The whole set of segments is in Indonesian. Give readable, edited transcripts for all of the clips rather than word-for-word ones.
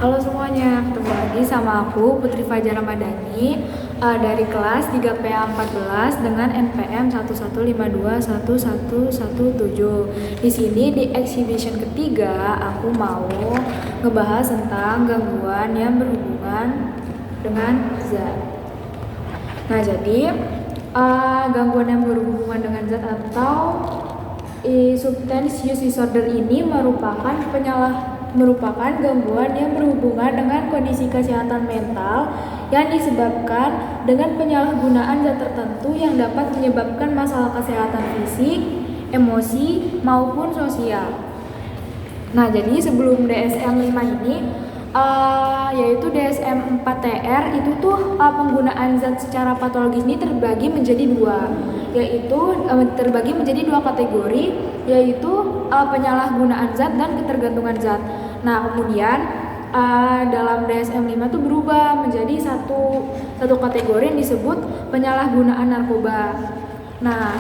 Halo semuanya, ketemu lagi sama aku Putri Fajar Ramadhani dari kelas 3PA 14 dengan NPM 1152117. Di sini di exhibition ketiga aku mau ngebahas tentang gangguan yang berhubungan dengan zat. Nah, jadi gangguan yang berhubungan dengan zat atau substance use disorder ini merupakan gangguan yang berhubungan dengan kondisi kesehatan mental yang disebabkan dengan penyalahgunaan zat tertentu yang dapat menyebabkan masalah kesehatan fisik, emosi, maupun sosial. Nah, jadi sebelum DSM-5 ini yaitu DSM-4-TR itu tuh penggunaan zat secara patologis ini terbagi menjadi dua, yaitu terbagi menjadi dua kategori, yaitu penyalahgunaan zat dan ketergantungan zat. Nah, kemudian dalam DSM-5 itu berubah menjadi satu kategori yang disebut penyalahgunaan narkoba. Nah,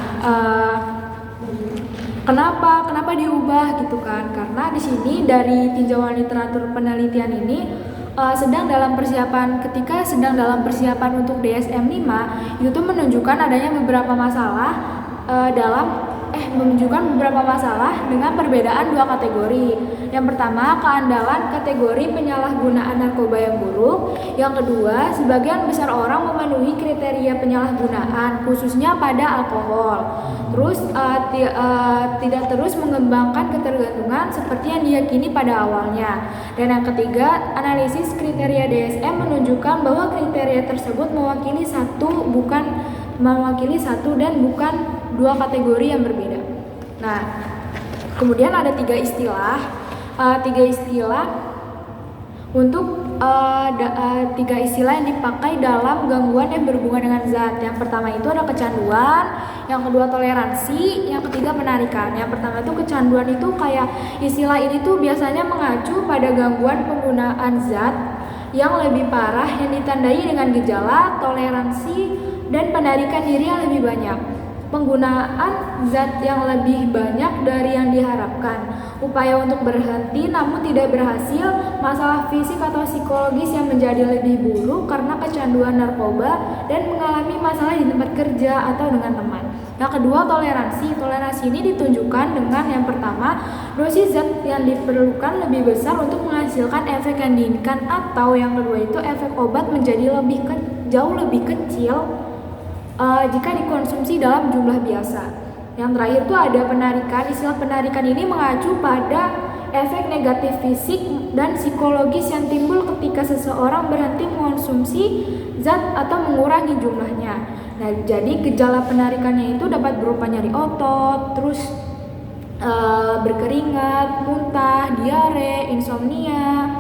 Kenapa diubah gitu kan? Karena di sini dari tinjauan literatur penelitian ini ketika sedang dalam persiapan untuk DSM-5 itu tuh menunjukkan adanya beberapa masalah dengan perbedaan dua kategori. Yang pertama, keandalan kategori penyalahgunaan narkoba yang buruk. Yang kedua, sebagian besar orang memenuhi kriteria penyalahgunaan, khususnya pada alkohol. Terus tidak terus mengembangkan ketergantungan seperti yang diyakini pada awalnya. Dan yang ketiga, analisis kriteria DSM menunjukkan bahwa kriteria tersebut mewakili satu dan bukan dua kategori yang berbeda. Nah, kemudian ada tiga istilah yang dipakai dalam gangguan yang berhubungan dengan zat. Yang pertama itu ada kecanduan, yang kedua toleransi, yang ketiga penarikan. Yang pertama itu kecanduan, itu kayak istilah ini tuh biasanya mengacu pada gangguan penggunaan zat yang lebih parah yang ditandai dengan gejala, toleransi, dan penarikan diri yang lebih banyak. Penggunaan zat yang lebih banyak dari yang diharapkan, upaya untuk berhenti namun tidak berhasil, masalah fisik atau psikologis yang menjadi lebih buruk karena kecanduan narkoba, dan mengalami masalah di tempat kerja atau dengan teman. Yang kedua, toleransi ini ditunjukkan dengan yang pertama, dosis zat yang diperlukan lebih besar untuk menghasilkan efek yang diinginkan, atau yang kedua itu efek obat menjadi jauh lebih kecil jika dikonsumsi dalam jumlah biasa. Yang terakhir itu ada penarikan. Istilah penarikan ini mengacu pada efek negatif fisik dan psikologis yang timbul ketika seseorang berhenti mengonsumsi zat atau mengurangi jumlahnya. Nah, jadi gejala penarikannya itu dapat berupa nyeri otot, terus berkeringat, muntah, diare, insomnia.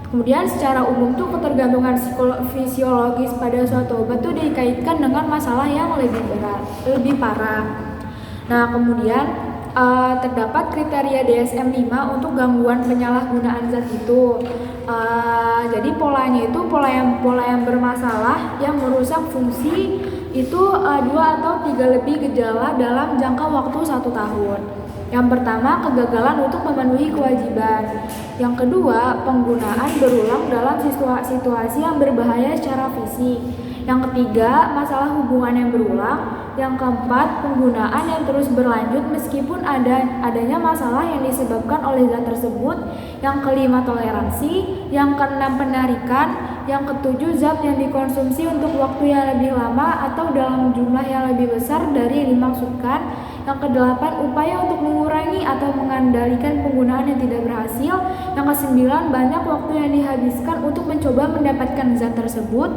Kemudian secara umum tuh ketergantungan fisiologis pada suatu obat tuh dikaitkan dengan masalah yang lebih parah. Nah, kemudian terdapat kriteria DSM-5 untuk gangguan penyalahgunaan zat itu. Jadi polanya itu pola yang bermasalah yang merusak fungsi itu 2 atau 3 lebih gejala dalam jangka waktu 1 tahun. Yang pertama, kegagalan untuk memenuhi kewajiban. Yang kedua, penggunaan berulang dalam situasi yang berbahaya secara fisik. Yang ketiga, masalah hubungan yang berulang. Yang keempat, penggunaan yang terus berlanjut meskipun adanya masalah yang disebabkan oleh zat tersebut. Yang kelima, toleransi. Yang keenam, penarikan. Yang ketujuh, zat yang dikonsumsi untuk waktu yang lebih lama atau dalam jumlah yang lebih besar dari yang dimaksudkan. Yang kedelapan, upaya untuk mengurangi atau mengendalikan penggunaan yang tidak berhasil. Yang kesembilan, banyak waktu yang dihabiskan untuk mencoba mendapatkan zat tersebut.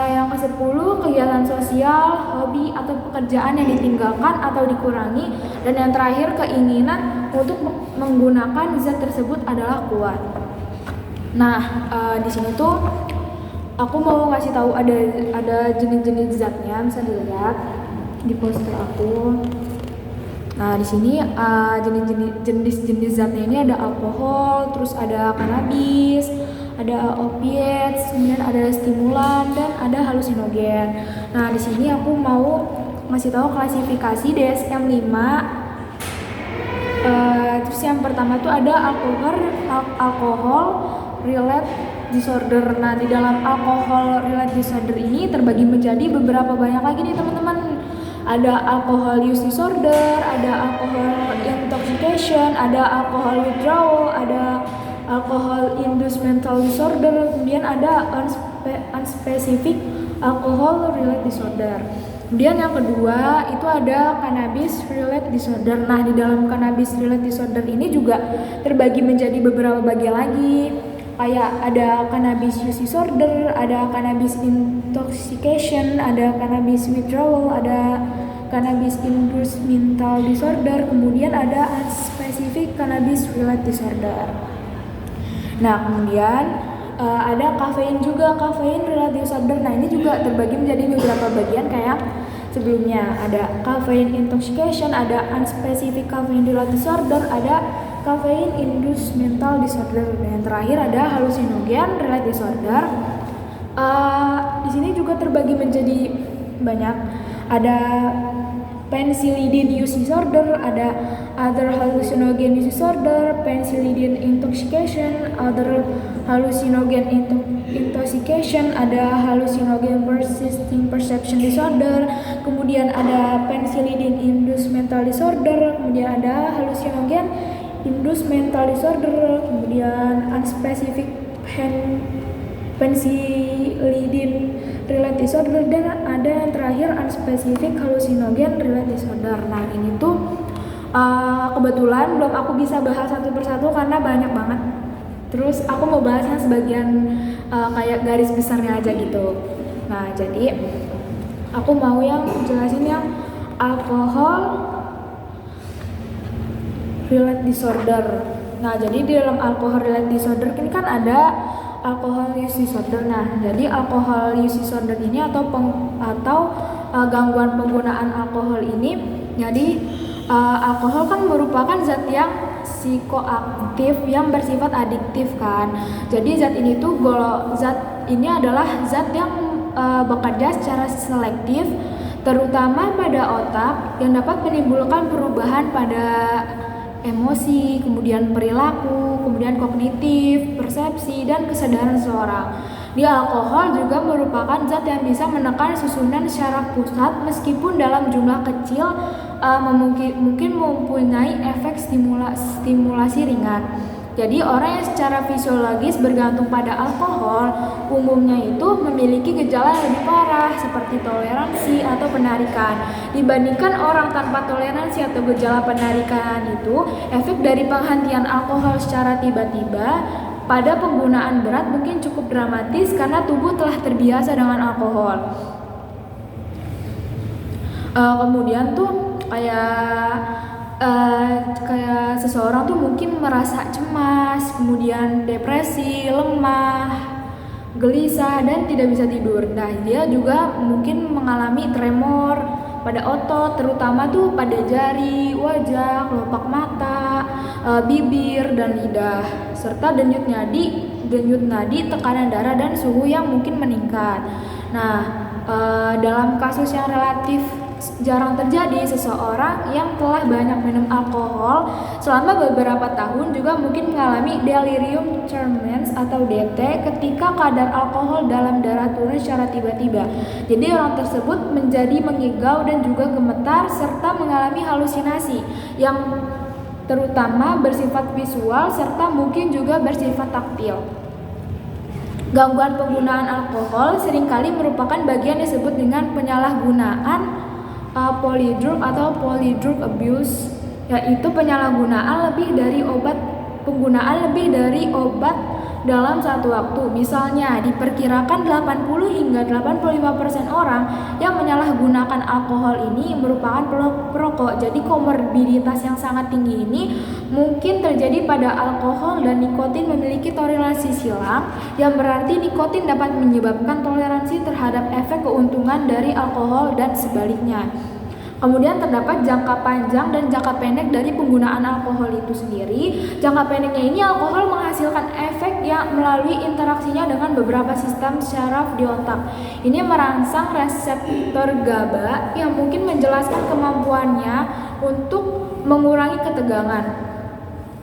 Yang ke-10, kegiatan sosial, hobi, atau pekerjaan yang ditinggalkan atau dikurangi. Dan yang terakhir, keinginan untuk menggunakan zat tersebut adalah kuat. Nah, di sini tuh aku mau ngasih tahu ada jenis-jenis zatnya, bisa dilihat di poster aku. Nah, di sini jenis-jenis zatnya ini ada alkohol, terus ada kannabis, ada opiates, kemudian ada stimulan, dan ada halusinogen. Nah, di sini aku mau ngasih tahu klasifikasi DSM-5. Terus yang pertama tuh ada alkohol, related disorder. Nah, di dalam alcohol related disorder ini terbagi menjadi beberapa banyak lagi nih teman-teman. Ada alcohol use disorder, ada alcohol intoxication, ada alcohol withdrawal, ada alcohol induced mental disorder, kemudian ada unspecific alcohol related disorder. Kemudian yang kedua itu ada cannabis related disorder. Nah, di dalam cannabis related disorder ini juga terbagi menjadi beberapa bagian lagi. Kayak ada cannabis use disorder, ada cannabis intoxication, ada cannabis withdrawal, ada cannabis induced mental disorder, kemudian ada unspecific cannabis related disorder. Nah, kemudian ada kafein juga, kafein related disorder. Nah, ini juga terbagi menjadi beberapa bagian kayak sebelumnya. Ada caffeine intoxication, ada unspecific caffeine related disorder, ada caffeine induced mental disorder, dan yang terakhir ada hallucinogen related disorder. Di sini juga terbagi menjadi banyak. Ada penicillin use disorder, ada other hallucinogen use disorder, penicillin intoxication, other hallucinogen intoxication, ada hallucinogen persisting perception disorder, kemudian ada penicillin induced mental disorder, kemudian ada hallucinogen induced mental disorder, kemudian unspecific penicillin related disorder, dan ada yang terakhir unspecific hallucinogen related disorder. Nah, ini tuh kebetulan belum aku bisa bahas satu persatu karena banyak banget. Terus aku mau bahasnya sebagian kayak garis besarnya aja gitu. Nah, jadi aku mau yang jelasin yang alkohol related disorder. Nah, jadi di dalam alcohol related disorder ini kan ada alcohol use disorder. Nah, jadi alcohol use disorder ini atau gangguan penggunaan alkohol ini, jadi alkohol kan merupakan zat yang psikoaktif yang bersifat adiktif kan. Jadi zat ini adalah zat yang bekerja secara selektif, terutama pada otak, yang dapat menimbulkan perubahan pada emosi, kemudian perilaku, kemudian kognitif, persepsi, dan kesadaran seseorang. Di alkohol juga merupakan zat yang bisa menekan susunan syaraf pusat meskipun dalam jumlah kecil, mungkin mempunyai efek stimulasi ringan. Jadi orang yang secara fisiologis bergantung pada alkohol umumnya itu memiliki gejala yang lebih parah seperti toleransi atau penarikan. Dibandingkan orang tanpa toleransi atau gejala penarikan itu, efek dari penghentian alkohol secara tiba-tiba pada penggunaan berat mungkin cukup dramatis karena tubuh telah terbiasa dengan alkohol. Kemudian tuh kayak seseorang tuh mungkin merasa cemas, kemudian depresi, lemah, gelisah, dan tidak bisa tidur. Nah, dia juga mungkin mengalami tremor pada otot, terutama tuh pada jari, wajah, kelopak mata, bibir, dan lidah, serta denyut nadi, tekanan darah, dan suhu yang mungkin meningkat. Nah, dalam kasus yang relatif jarang terjadi, seseorang yang telah banyak minum alkohol selama beberapa tahun juga mungkin mengalami delirium tremens atau DT ketika kadar alkohol dalam darah turun secara tiba-tiba. Jadi orang tersebut menjadi mengigau dan juga gemetar serta mengalami halusinasi yang terutama bersifat visual serta mungkin juga bersifat taktil. Gangguan penggunaan alkohol seringkali merupakan bagian disebut dengan penyalahgunaan polydrug atau polydrug abuse, yaitu penyalahgunaan lebih dari obat dalam satu waktu. Misalnya, diperkirakan 80 hingga 85% orang yang menyalahgunakan alkohol ini merupakan perokok. Jadi komorbiditas yang sangat tinggi ini mungkin terjadi pada alkohol, dan nikotin memiliki toleransi silang, yang berarti nikotin dapat menyebabkan toleransi terhadap efek keuntungan dari alkohol dan sebaliknya. Kemudian terdapat jangka panjang dan jangka pendek dari penggunaan alkohol itu sendiri. Jangka pendeknya ini alkohol menghasilkan efek yang melalui interaksinya dengan beberapa sistem syaraf di otak. Ini merangsang reseptor GABA yang mungkin menjelaskan kemampuannya untuk mengurangi ketegangan.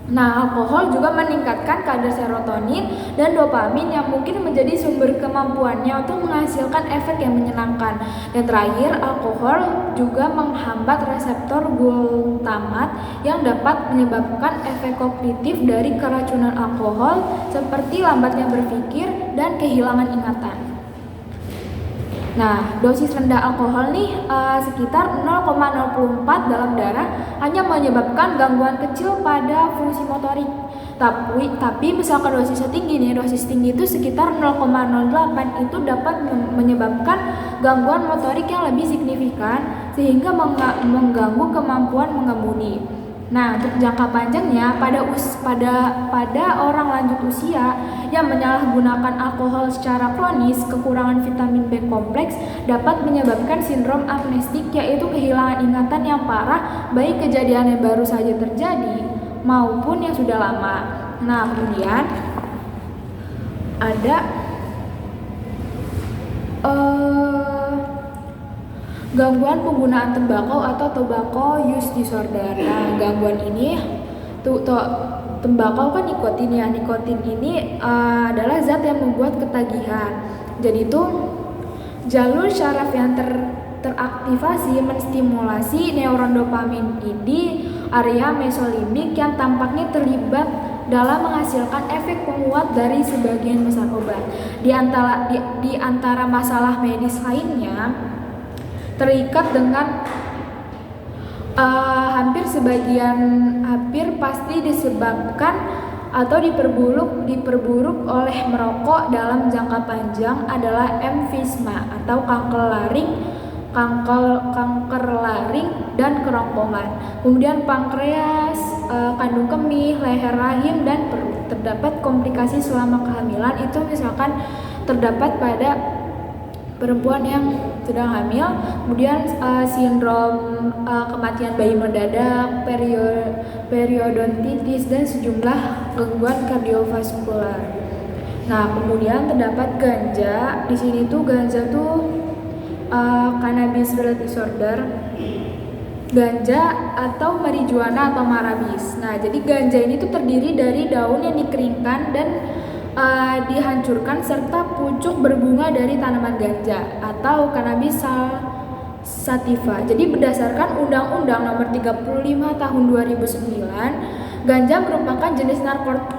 Nah, alkohol juga meningkatkan kadar serotonin dan dopamin yang mungkin menjadi sumber kemampuannya untuk menghasilkan efek yang menyenangkan. Dan terakhir, alkohol juga menghambat reseptor glutamat yang dapat menyebabkan efek kognitif dari keracunan alkohol seperti lambatnya berpikir dan kehilangan ingatan. Nah, dosis rendah alkohol nih sekitar 0,04 dalam darah hanya menyebabkan gangguan kecil pada fungsi motorik. Tapi misalkan dosis tinggi nih, dosis tinggi itu sekitar 0,08 itu dapat menyebabkan gangguan motorik yang lebih signifikan sehingga mengganggu kemampuan mengemudi. Nah, untuk jangka panjangnya pada orang lanjut usia yang menyalahgunakan alkohol secara kronis, kekurangan vitamin B kompleks dapat menyebabkan sindrom amnestik, yaitu kehilangan ingatan yang parah baik kejadian yang baru saja terjadi maupun yang sudah lama. Nah, kemudian ada gangguan penggunaan tembakau atau tobacco use disorder. Nah, gangguan ini tembakau kan nikotin ya. Nikotin ini adalah zat yang membuat ketagihan. Jadi itu jalur syaraf yang teraktivasi menstimulasi neuron dopamin di area mesolimik yang tampaknya terlibat dalam menghasilkan efek penguat dari sebagian besar obat. Di antara masalah medis lainnya terikat dengan hampir pasti disebabkan atau diperburuk oleh merokok dalam jangka panjang adalah emfisema atau kanker laring dan kerongkongan. Kemudian pankreas, kandung kemih, leher rahim dan perut. Terdapat komplikasi selama kehamilan itu misalkan terdapat pada perempuan yang sedang hamil, kemudian sindrom kematian bayi mendadak, periodontitis dan sejumlah gangguan kardiovaskular. Nah, kemudian terdapat ganja. Di sini tuh ganja tuh cannabis related disorder, ganja atau marijuana atau marabis. Nah, jadi ganja ini tuh terdiri dari daun yang dikeringkan dan dihancurkan serta pucuk berbunga dari tanaman ganja atau cannabis sativa. Jadi berdasarkan Undang-Undang Nomor 35 Tahun 2009, ganja merupakan jenis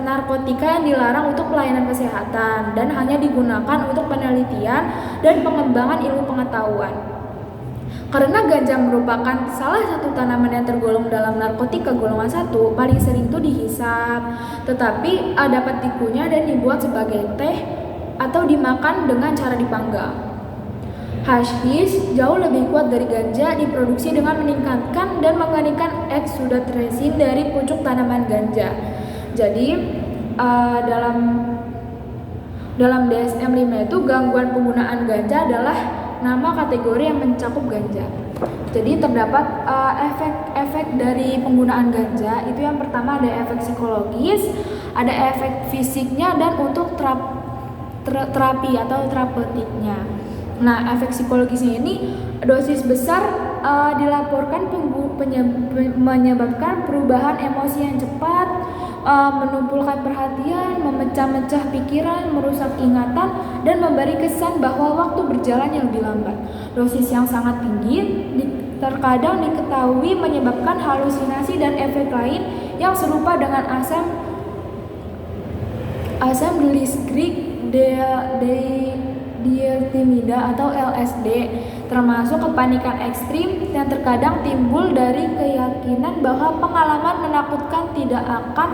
narkotika yang dilarang untuk pelayanan kesehatan dan hanya digunakan untuk penelitian dan pengembangan ilmu pengetahuan. Karena ganja merupakan salah satu tanaman yang tergolong dalam narkotika golongan 1, paling sering itu dihisap, tetapi dapat dikunyah dan dibuat sebagai teh atau dimakan dengan cara dipanggang. Hashish jauh lebih kuat dari ganja, diproduksi dengan meningkatkan dan mengeringkan eksudat resin dari pucuk tanaman ganja. Jadi dalam DSM-5 itu gangguan penggunaan ganja adalah nama kategori yang mencakup ganja. Jadi terdapat efek-efek dari penggunaan ganja. Itu yang pertama ada efek psikologis, ada efek fisiknya dan untuk terapi atau terapeutiknya. Nah, efek psikologisnya ini dosis besar dilaporkan menyebabkan perubahan emosi yang cepat, menumpulkan perhatian, memecah-mecah pikiran, merusak ingatan, dan memberi kesan bahwa waktu berjalan yang lebih lambat. Dosis yang sangat tinggi terkadang diketahui menyebabkan halusinasi dan efek lain yang serupa dengan asam lisgrik diethylmida atau LSD, termasuk kepanikan ekstrim yang terkadang timbul dari keyakinan bahwa pengalaman menakutkan tidak akan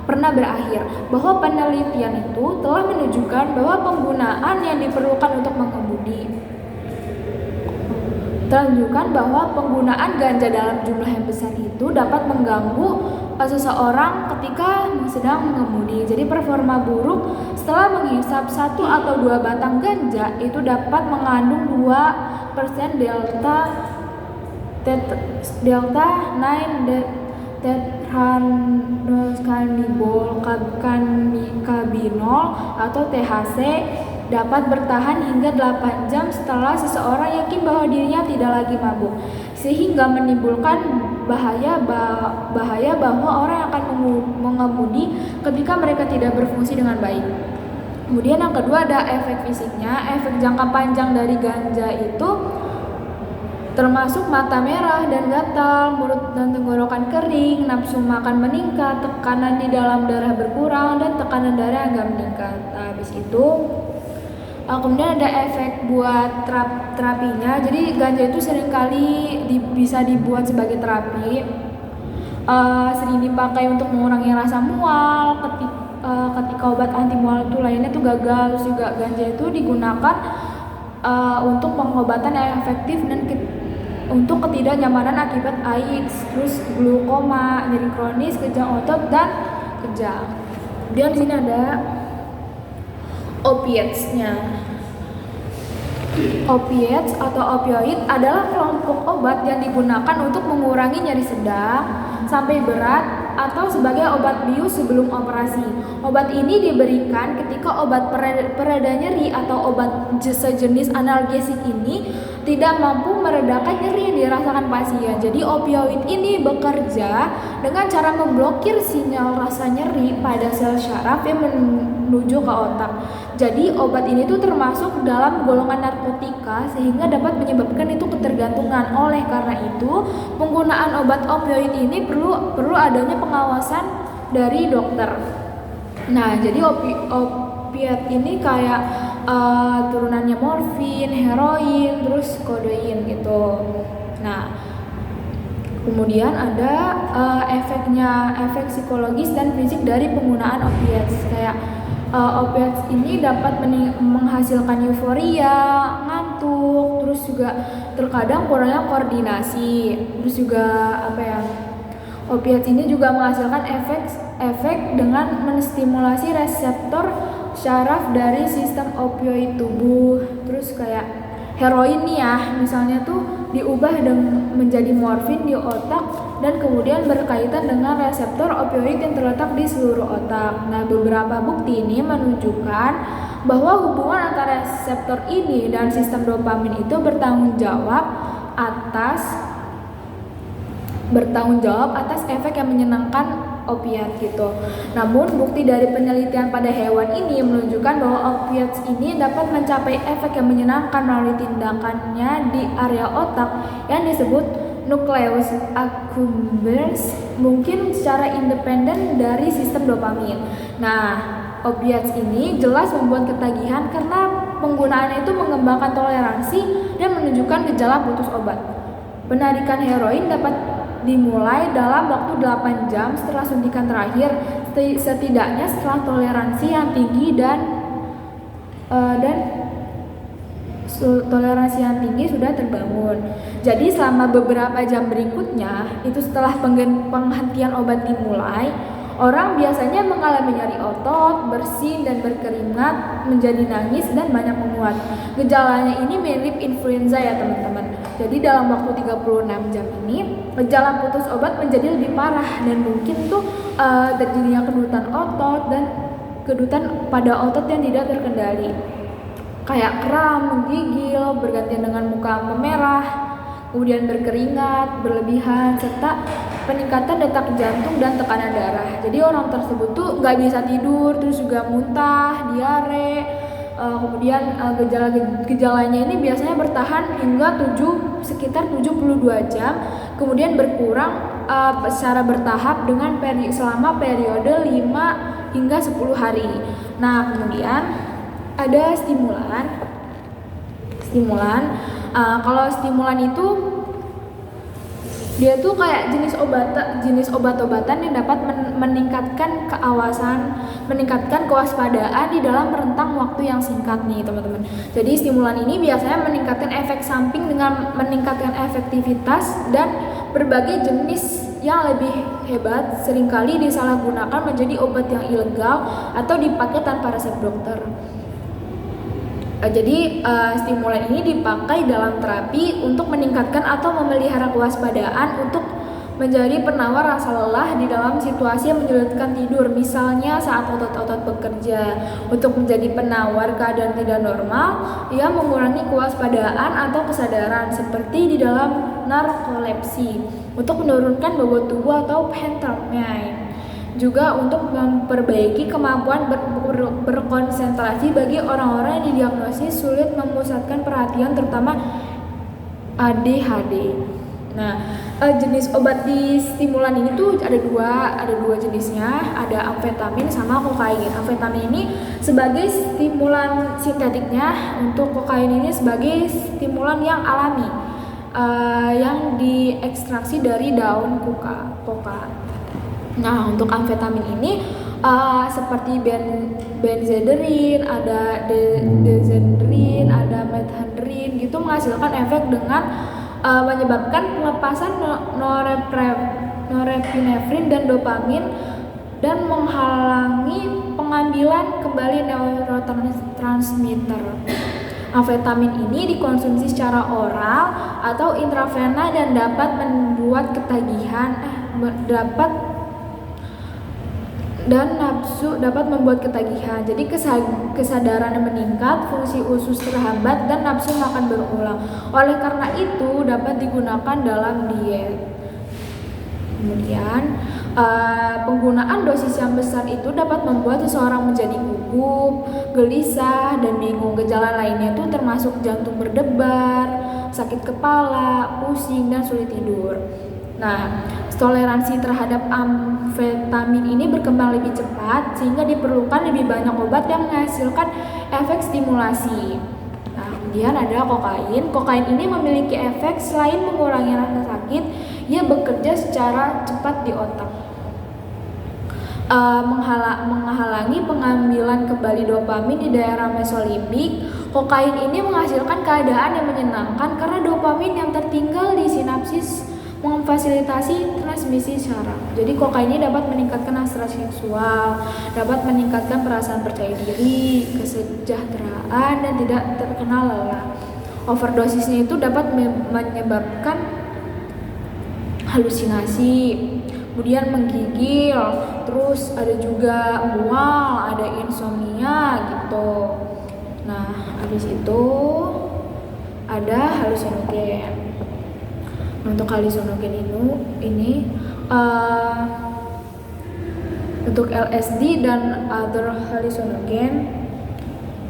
pernah berakhir, bahwa penelitian itu telah menunjukkan bahwa penggunaan yang diperlukan untuk mengemudi menunjukkan bahwa penggunaan ganja dalam jumlah yang besar itu dapat mengganggu seseorang ketika sedang mengemudi. Jadi performa buruk setelah menghisap 1 atau 2 batang ganja itu dapat mengandung 2% delta 9 tetrahydrocannabinol atau THC dapat bertahan hingga 8 jam setelah seseorang yakin bahwa dirinya tidak lagi mabuk, sehingga menimbulkan bahaya bahwa orang akan mengemudi ketika mereka tidak berfungsi dengan baik. Kemudian yang kedua ada efek fisiknya. Efek jangka panjang dari ganja itu termasuk mata merah dan gatal, mulut dan tenggorokan kering, nafsu makan meningkat, tekanan di dalam darah berkurang, dan tekanan darah agak meningkat. Nah, habis itu kemudian ada efek buat terapinya. Jadi ganja itu seringkali bisa dibuat sebagai terapi. Sering dipakai untuk mengurangi rasa mual ketika obat anti mual itu lainnya tuh gagal. Terus juga ganja itu digunakan untuk pengobatan yang efektif dan untuk ketidaknyamanan akibat AIDS, terus glukoma, nyeri kronis, kejang otot dan kejang. Kemudian di sini ada opiatsnya. Opiates atau opioid adalah kelompok obat yang digunakan untuk mengurangi nyeri sedang sampai berat atau sebagai obat bius sebelum operasi. Obat ini diberikan ketika obat pereda nyeri atau obat sejenis analgesik ini tidak mampu meredakan nyeri yang dirasakan pasien. Jadi opioid ini bekerja dengan cara memblokir sinyal rasa nyeri pada sel syaraf yang menuju ke otak. Jadi obat ini tuh termasuk dalam golongan narkotika sehingga dapat menyebabkan itu ketergantungan. Oleh karena itu, penggunaan obat opioid ini perlu adanya pengawasan dari dokter. Nah, jadi opiat ini kayak turunannya morfin, heroin, terus kodein gitu. Nah, kemudian ada efek psikologis dan fisik dari penggunaan opiat. Kayak opiat ini dapat menghasilkan euforia, ngantuk, terus juga terkadang kurangnya koordinasi. Terus juga opiat ini juga menghasilkan efek dengan menstimulasi reseptor syaraf dari sistem opioid tubuh. Terus kayak heroin nih ya, misalnya tuh diubah menjadi morfin di otak dan kemudian berkaitan dengan reseptor opioid yang terletak di seluruh otak. Nah, beberapa bukti ini menunjukkan bahwa hubungan antara reseptor ini dan sistem dopamin itu bertanggung jawab atas efek yang menyenangkan opiat gitu. Namun bukti dari penelitian pada hewan ini menunjukkan bahwa opiat ini dapat mencapai efek yang menyenangkan melalui tindakannya di area otak yang disebut nucleus accumbens, mungkin secara independen dari sistem dopamin. Nah, opiat ini jelas membuat ketagihan karena penggunaannya itu mengembangkan toleransi dan menunjukkan gejala putus obat. Penarikan heroin dapat dimulai dalam waktu 8 jam setelah suntikan terakhir, setidaknya setelah toleransi yang tinggi dan toleransi yang tinggi sudah terbangun. Jadi selama beberapa jam berikutnya, itu setelah penghentian obat dimulai, orang biasanya mengalami nyeri otot, bersin dan berkeringat, menjadi nangis dan banyak menguat. Gejalanya ini mirip influenza ya teman-teman. Jadi dalam waktu 36 jam ini, gejala putus obat menjadi lebih parah dan mungkin tuh terjadinya kedutan otot dan kedutan pada otot yang tidak terkendali. Kayak kram, menggigil, bergantian dengan muka memerah, kemudian berkeringat, berlebihan, serta peningkatan detak jantung dan tekanan darah. Jadi orang tersebut tuh nggak bisa tidur, terus juga muntah, diare. Kemudian gejalanya ini biasanya bertahan hingga sekitar 72 jam, kemudian berkurang secara bertahap dengan selama periode 5 hingga 10 hari. Nah, kemudian ada stimulan. Kalau stimulan itu dia tuh kayak jenis obat-obatan yang dapat meningkatkan meningkatkan kewaspadaan di dalam rentang waktu yang singkat nih teman-teman. Jadi stimulan ini biasanya meningkatkan efek samping dengan meningkatkan efektivitas dan berbagai jenis yang lebih hebat seringkali disalahgunakan menjadi obat yang ilegal atau dipakai tanpa resep dokter. Jadi stimulan ini dipakai dalam terapi untuk meningkatkan atau memelihara kewaspadaan untuk menjadi penawar rasa lelah di dalam situasi yang menyulitkan tidur, misalnya saat otot-otot bekerja. Untuk menjadi penawar keadaan tidak normal, ia mengurangi kewaspadaan atau kesadaran, seperti di dalam narkolepsi, untuk menurunkan bobot tubuh atau phentermine. Juga untuk memperbaiki kemampuan berkonsentrasi bagi orang-orang yang didiagnosis sulit memusatkan perhatian, terutama ADHD. Nah, jenis obat di stimulan ini tuh ada dua jenisnya, ada amfetamin sama kokain. Amfetamin ini sebagai stimulan sintetiknya, untuk kokain ini sebagai stimulan yang alami, yang diekstraksi dari daun koka. Nah, untuk amfetamin ini seperti benzedrin, ada dexedrine, ada methadone gitu, menghasilkan efek dengan menyebabkan pelepasan norepinefrin dan dopamin, dan menghalangi pengambilan kembali neurotransmitter. Amfetamin ini dikonsumsi secara oral atau intravena dan dapat membuat ketagihan, dapat membuat ketagihan. Jadi kesadaran meningkat, fungsi usus terhambat, dan nafsu makan berulang. Oleh karena itu dapat digunakan dalam diet. Kemudian penggunaan dosis yang besar itu dapat membuat seseorang menjadi gugup, gelisah, dan bingung. Gejala lainnya itu termasuk jantung berdebar, sakit kepala, pusing, dan sulit tidur. Nah, toleransi terhadap amfetamin ini berkembang lebih cepat, sehingga diperlukan lebih banyak obat yang menghasilkan efek stimulasi. Nah, kemudian ada kokain. Kokain ini memiliki efek selain mengurangi rasa sakit, ia bekerja secara cepat di otak, menghalangi pengambilan kembali dopamin di daerah mesolimbik. Kokain ini menghasilkan keadaan yang menyenangkan karena dopamin yang tertinggal di sinapsis memfasilitasi transmisi syaraf. Jadi kokain ini dapat meningkatkan hasrat seksual, dapat meningkatkan perasaan percaya diri, kesejahteraan, dan tidak terkena lelah. Overdosisnya itu dapat menyebabkan halusinasi, kemudian menggigil, terus ada juga mual, ada insomnia gitu. Nah, habis itu ada halusinogen. Untuk halusinogen ini untuk LSD dan other hallucinogen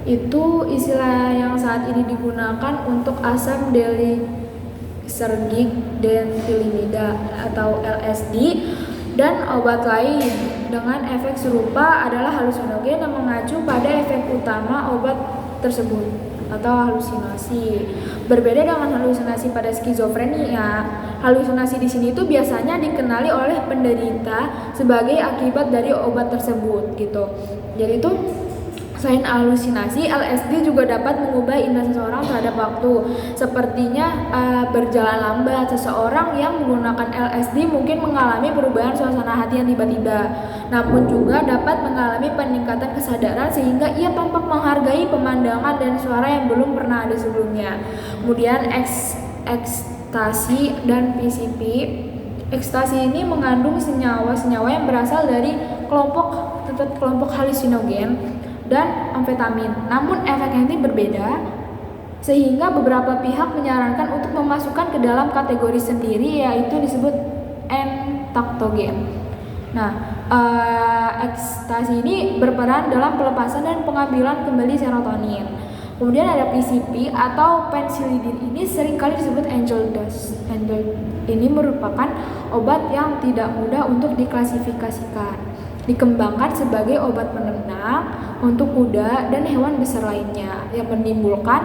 itu istilah yang saat ini digunakan untuk asam delisergic denfilimida atau LSD, dan obat lain dengan efek serupa adalah halusinogen yang mengacu pada efek utama obat tersebut atau halusinasi. Berbeda dengan halusinasi pada skizofrenia, halusinasi di sini itu biasanya dikenali oleh penderita sebagai akibat dari obat tersebut gitu. Jadi itu selain halusinasi, LSD juga dapat mengubah indera seseorang terhadap waktu. Sepertinya berjalan lambat. Seseorang yang menggunakan LSD mungkin mengalami perubahan suasana hati yang tiba-tiba, namun juga dapat mengalami peningkatan kesadaran sehingga ia tampak menghargai pemandangan dan suara yang belum pernah ada sebelumnya. Kemudian ekstasi dan PCP. Ekstasi ini mengandung senyawa-senyawa yang berasal dari kelompok halusinogen dan amfetamin. Namun efeknya ini berbeda, sehingga beberapa pihak menyarankan untuk memasukkan ke dalam kategori sendiri, yaitu disebut entaktogen. Nah, ekstasi ini berperan dalam pelepasan dan pengambilan kembali serotonin. Kemudian ada PCP atau pensilidin, ini seringkali disebut angel dust. Angel ini merupakan obat yang tidak mudah untuk diklasifikasikan. Dikembangkan sebagai obat penenang untuk kuda dan hewan besar lainnya yang menimbulkan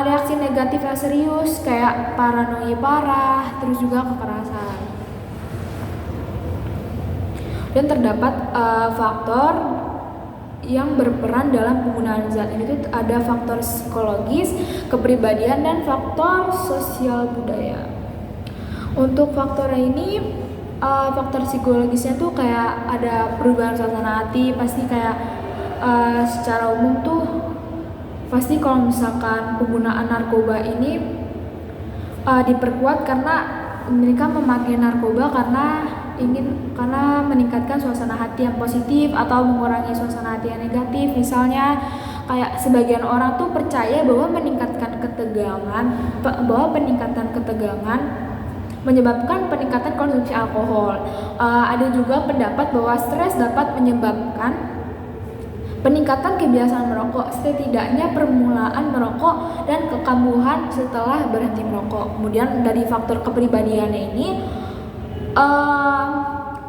reaksi negatif yang serius kayak paranoia parah, terus juga kekerasan. Dan terdapat faktor yang berperan dalam penggunaan zat ini, itu ada faktor psikologis, kepribadian, dan faktor sosial budaya. Untuk faktor ini, faktor psikologisnya tuh kayak ada perubahan suasana hati, pasti kayak secara umum tuh pasti kalau misalkan penggunaan narkoba ini diperkuat karena mereka memakai narkoba karena meningkatkan suasana hati yang positif atau mengurangi suasana hati yang negatif. Misalnya kayak sebagian orang tuh percaya bahwa meningkatkan ketegangan menyebabkan peningkatan konsumsi alkohol. Ada juga pendapat bahwa stres dapat menyebabkan peningkatan kebiasaan merokok, setidaknya permulaan merokok dan kekambuhan setelah berhenti merokok. Kemudian dari faktor kepribadiannya ini,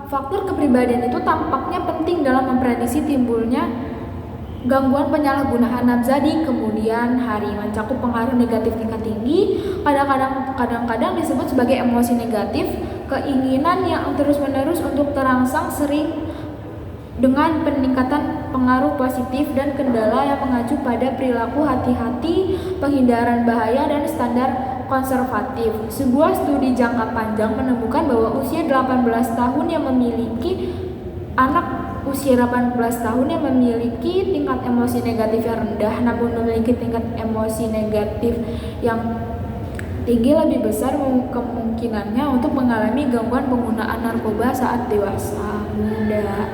faktor kepribadian itu tampaknya penting dalam memprediksi timbulnya gangguan penyalahgunaan nafsa di kemudian hari. Mencakup pengaruh negatif tingkat tinggi, kadang-kadang disebut sebagai emosi negatif, keinginan yang terus-menerus untuk terangsang sering dengan peningkatan pengaruh positif dan kendala yang mengacu pada perilaku hati-hati, penghindaran bahaya, dan standar konservatif. Sebuah studi jangka panjang menemukan bahwa usia 18 tahun yang memiliki tingkat emosi negatif yang rendah namun memiliki tingkat emosi negatif yang tinggi lebih besar kemungkinannya untuk mengalami gangguan penggunaan narkoba saat dewasa muda.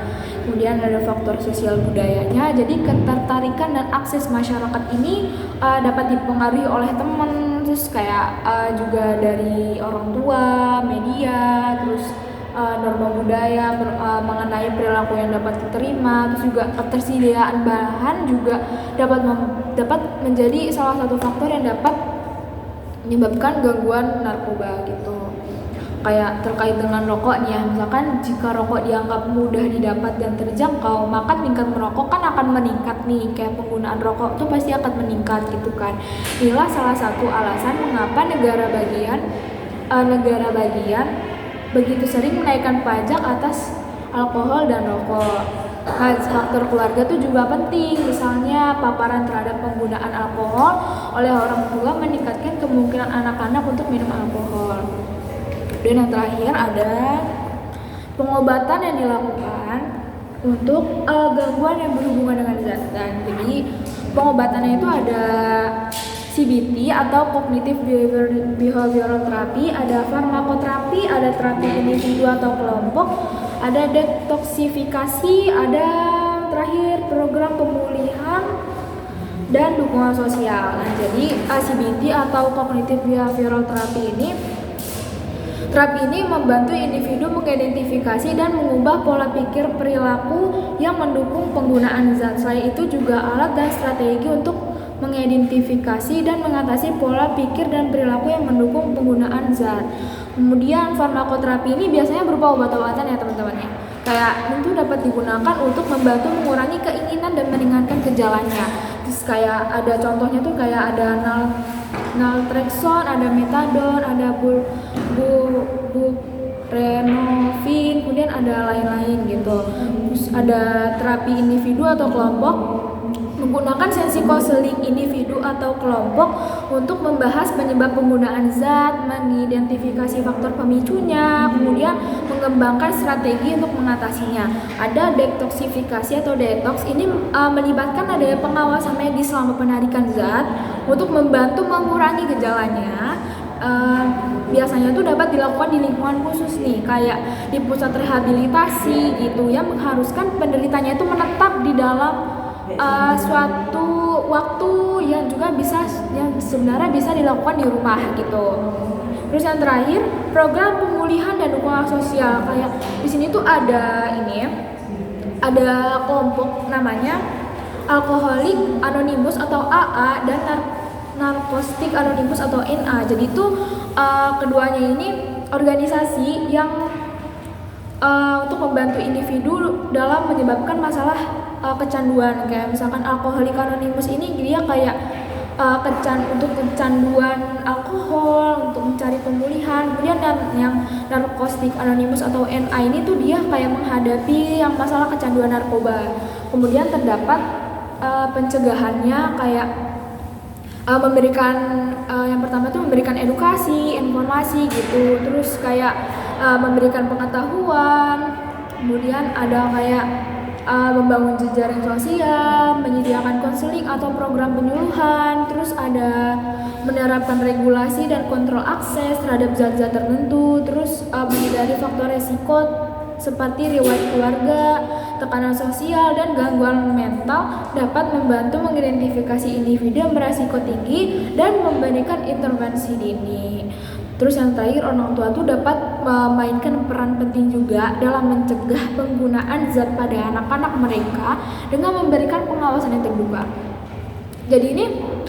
Kemudian ada faktor sosial budayanya, jadi ketertarikan dan akses masyarakat ini dapat dipengaruhi oleh teman, terus kayak juga dari orang tua, media, terus norma budaya mengenai perilaku yang dapat diterima, terus juga ketersediaan bahan juga dapat menjadi salah satu faktor yang dapat menyebabkan gangguan narkoba gitu. Kayak terkait dengan rokok nih ya, misalkan jika rokok dianggap mudah didapat dan terjangkau, maka tingkat merokok kan akan meningkat nih, kayak penggunaan rokok tuh pasti akan meningkat gitu kan. Inilah salah satu alasan mengapa negara bagian begitu sering menaikkan pajak atas alkohol dan rokok. Nah, faktor keluarga tuh juga penting, misalnya paparan terhadap penggunaan alkohol oleh orang tua meningkatkan kemungkinan anak-anak untuk minum alkohol. Dan yang terakhir ada pengobatan yang dilakukan untuk gangguan yang berhubungan dengan zat. Jadi pengobatannya itu ada CBT atau Cognitive Behavioral Therapy, ada farmakoterapi, ada terapi individu atau kelompok, ada detoksifikasi, ada terakhir program pemulihan dan dukungan sosial. Nah, jadi CBT atau Cognitive Behavioral Terapi ini membantu individu mengidentifikasi dan mengubah pola pikir perilaku yang mendukung penggunaan zat. Selain itu juga alat dan strategi untuk mengidentifikasi dan mengatasi pola pikir dan perilaku yang mendukung penggunaan zat. Kemudian farmakoterapi ini biasanya berupa obat-obatan ya teman-teman ya. Kayak itu dapat digunakan untuk membantu mengurangi keinginan dan meringankan gejalanya. Terus kayak ada contohnya tuh kayak ada naltrexone, ada metadon, ada buprenorfin, kemudian ada lain-lain gitu. Terus ada terapi individu atau kelompok, menggunakan sesi konseling individu atau kelompok untuk membahas penyebab penggunaan zat, mengidentifikasi faktor pemicunya, kemudian mengembangkan strategi untuk mengatasinya. Ada detoksifikasi atau detox, ini melibatkan adanya pengawasan medis selama penarikan zat untuk membantu mengurangi gejalanya. Biasanya tuh dapat dilakukan di lingkungan khusus nih, kayak di pusat rehabilitasi gitu, yang mengharuskan penderitanya itu menetap di dalam suatu waktu yang sebenarnya bisa dilakukan di rumah gitu. Terus yang terakhir, program pemulihan dan dukungan sosial. Kayak di sini tuh ada ada kelompok namanya Alcoholic Anonymous atau AA dan Narcotic Anonymous atau NA. Jadi itu keduanya ini organisasi yang untuk membantu individu dalam menyebabkan masalah kecanduan. Kayak misalkan Alcoholic Anonymous ini dia kayak untuk kecanduan alkohol, untuk mencari pemulihan. Kemudian yang Narcotic Anonymous atau NA ini tuh dia kayak menghadapi yang masalah kecanduan narkoba. Kemudian terdapat pencegahannya kayak memberikan yang pertama tuh memberikan edukasi, informasi gitu, terus kayak memberikan pengetahuan, kemudian ada kayak membangun jejaring sosial, menyediakan konseling atau program penyuluhan, terus ada menerapkan regulasi dan kontrol akses terhadap zat-zat tertentu, terus menghindari faktor resiko seperti riwayat keluarga, tekanan sosial, dan gangguan mental dapat membantu mengidentifikasi individu yang beresiko tinggi dan memberikan intervensi dini. Terus yang terakhir, orang tua tuh dapat memainkan peran penting juga dalam mencegah penggunaan zat pada anak-anak mereka dengan memberikan pengawasan yang terbuka. Jadi ini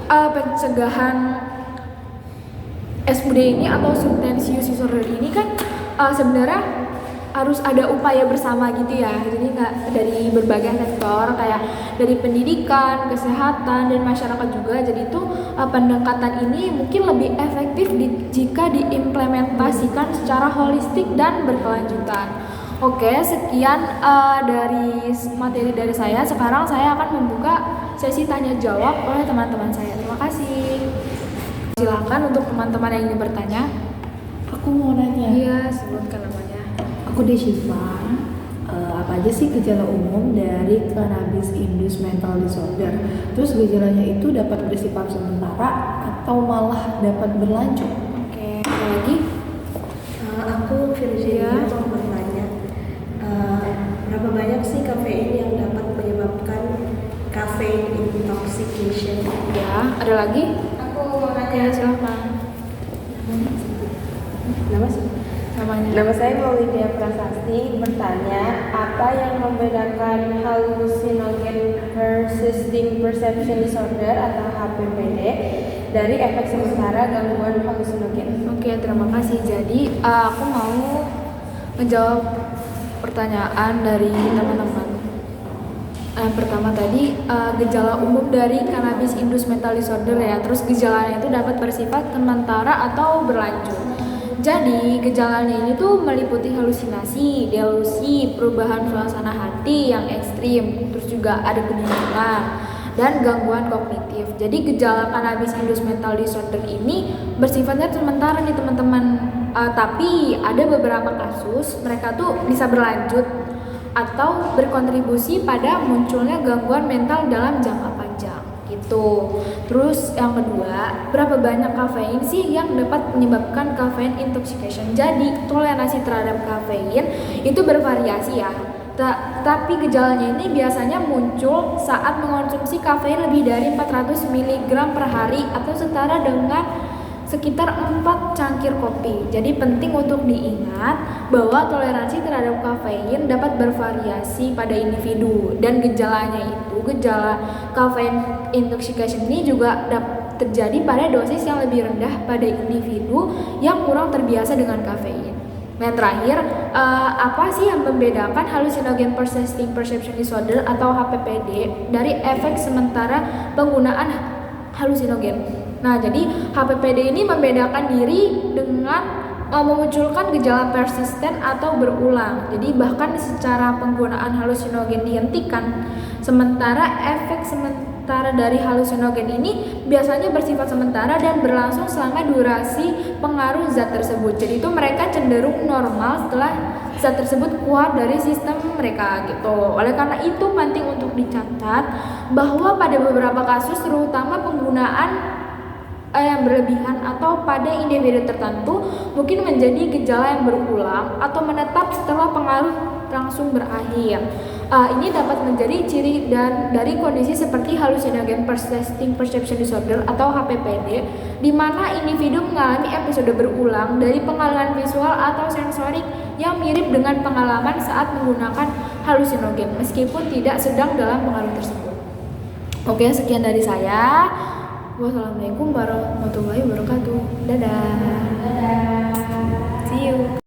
pencegahan SUD ini atau substance use disorder ini kan sebenarnya harus ada upaya bersama gitu ya. Jadi nggak dari berbagai sektor kayak dari pendidikan, kesehatan, dan masyarakat juga. Jadi itu pendekatan ini mungkin lebih efektif jika diimplementasikan secara holistik dan berkelanjutan. Oke, sekian dari materi dari saya. Sekarang saya akan membuka sesi tanya jawab oleh teman-teman saya. Terima kasih. Silakan untuk teman-teman yang ingin bertanya. Aku mau nanya. Iya, sebutkan namanya. Aku Deshiva. Apa aja sih gejala umum dari cannabis induced mental disorder? Terus gejalanya itu dapat bersifat sementara atau malah dapat berlanjut? Oke, ada lagi? Aku Virginia mau bertanya, berapa banyak sih kafein yang dapat menyebabkan caffeine intoxication? Ya, ada lagi? Aku mau Oke, silakan. Nama saya Maulidia Prasasti, bertanya apa yang membedakan hallucinogen persisting perception disorder atau HPPD dari efek sementara gangguan halusinogen? Oke, terima kasih. Jadi aku mau menjawab pertanyaan dari teman-teman. Pertama tadi gejala umum dari cannabis induced mental disorder ya. Terus gejalanya itu dapat bersifat sementara atau berlanjut. Jadi gejalanya ini tuh meliputi halusinasi, delusi, perubahan suasana hati yang ekstrim, terus juga ada kebingungan dan gangguan kognitif. Jadi gejala cannabis induced mental disorder ini bersifatnya sementara nih teman-teman. Tapi ada beberapa kasus mereka tuh bisa berlanjut atau berkontribusi pada munculnya gangguan mental dalam jangka panjang gitu. Terus yang kedua, berapa banyak kafein sih yang dapat menyebabkan caffeine intoxication? Jadi toleransi terhadap kafein itu bervariasi ya. Tapi gejalanya ini biasanya muncul saat mengonsumsi kafein lebih dari 400 mg per hari atau setara dengan sekitar 4 cangkir kopi. Jadi penting untuk diingat bahwa toleransi terhadap kafein dapat bervariasi pada individu, dan gejalanya itu, gejala caffeine intoxication ini juga dapat terjadi pada dosis yang lebih rendah pada individu yang kurang terbiasa dengan kafein. Yang terakhir, apa sih yang membedakan hallucinogen persisting perception disorder atau HPPD dari efek sementara penggunaan halusinogen? Nah, jadi HPPD ini membedakan diri dengan memunculkan gejala persisten atau berulang. Jadi bahkan secara penggunaan halusinogen dihentikan, sementara efek sementara dari halusinogen ini biasanya bersifat sementara dan berlangsung selama durasi pengaruh zat tersebut. Jadi itu mereka cenderung normal setelah zat tersebut keluar dari sistem mereka gitu. Oleh karena itu penting untuk dicatat bahwa pada beberapa kasus, terutama penggunaan yang berlebihan atau pada individu tertentu, mungkin menjadi gejala yang berulang atau menetap setelah pengaruh langsung berakhir. Ini dapat menjadi ciri dari kondisi seperti hallucinogen persisting perception disorder atau HPPD, di mana individu mengalami episode berulang dari pengalaman visual atau sensorik yang mirip dengan pengalaman saat menggunakan halusinogen meskipun tidak sedang dalam pengaruh tersebut. Oke, sekian dari saya. Wassalamualaikum warahmatullahi wabarakatuh. Dadah. See you.